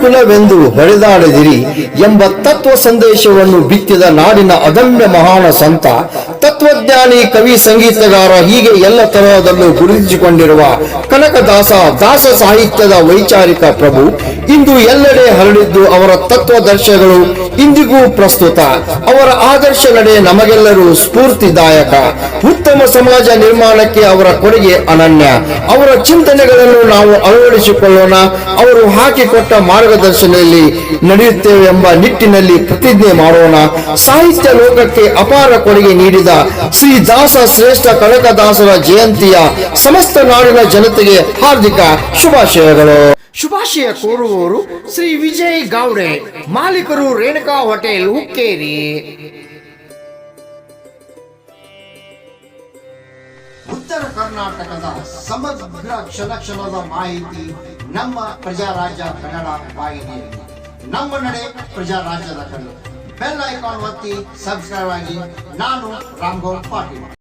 ಕುಲವೆಂದು ಹೊಡೆದಾಡದಿರಿ ಎಂಬ ತತ್ವ ಸಂದೇಶವನ್ನು ಬಿತ್ತಿದ ನಾಡಿನ ಅದಮ್ಯ ಮಹಾನ ಸಂತ, ತತ್ವಜ್ಞಾನಿ, ಕವಿ, ಸಂಗೀತಗಾರ, ಹೀಗೆ ಎಲ್ಲ ತರಹದಲ್ಲೂ ಗುರುತಿಸಿಕೊಂಡಿರುವ ಕನಕದಾಸ ದಾಸ ಸಾಹಿತ್ಯದ ವೈಚಾರಿಕ ಪ್ರಭು ಇಂದು ಎಲ್ಲೆಡೆ ಹರಡಿದ್ದು. ಅವರ ತತ್ವದರ್ಶಗಳು ಇಂದಿಗೂ ಪ್ರಸ್ತುತ. ಅವರ ಆದರ್ಶ ನಡೆ ನಮಗೆಲ್ಲರೂ ಸ್ಫೂರ್ತಿದಾಯಕ. ಉತ್ತಮ ಸಮಾಜ ನಿರ್ಮಾಣಕ್ಕೆ ಅವರ ಕೊಡುಗೆ ಅನನ್ಯ. ಅವರ ಚಿಂತನೆಗಳನ್ನು ನಾವು ಅಳವಡಿಸಿಕೊಳ್ಳೋಣ. ಅವರು ಹಾಕಿಕೊಟ್ಟ ಮಾರ್ಗದರ್ಶನದಲ್ಲಿ ನಡೆಯುತ್ತೇವೆ ಎಂಬ ನಿಟ್ಟಿನಲ್ಲಿ ಪ್ರತಿಜ್ಞೆ ಮಾಡೋಣ. ಸಾಹಿತ್ಯ ಲೋಕಕ್ಕೆ ಅಪಾರ ಕೊಡುಗೆ ನೀಡಿದ ಶ್ರೀ ದಾಸ ಶ್ರೇಷ್ಠ ಕನಕದಾಸರ ಜಯಂತಿಯ ಸಮಸ್ತ ನಾಡಿನ ಜನತೆಗೆ ಹಾರ್ದಿಕ ಶುಭಾಶಯಗಳು. ಶುಭಾಶಯ ಕೋರುವವರು ಶ್ರೀ ವಿಜಯ್ ಗಾವ್ಡೆ, ಮಾಲೀಕರು ರೇಣುಕಾ ಹೋಟೆಲ್, ಹುಕ್ಕೇರಿ. ಉತ್ತರ ಕರ್ನಾಟಕದ ಸಮಗ್ರ ಕ್ಷಣದ ಮಾಹಿತಿ ನಮ್ಮ ಪ್ರಜಾರಾಜ್ಯ ಕನ್ನಡ ವಾಹಿನಿಯಲ್ಲಿ. ನಮ್ಮ ನಡೆ ಪ್ರಜಾರಾಜ್ಯದ ಕನ್ನಡ. ಬೆಲ್ ಐಕಾನ್ ಒತ್ತಿ ಸಬ್ಸ್ಕ್ರೈಬ್ ಆಗಿ. ನಾನು ರಾಮ್ಗೌಡ್ ಪಾಟೀಲ್.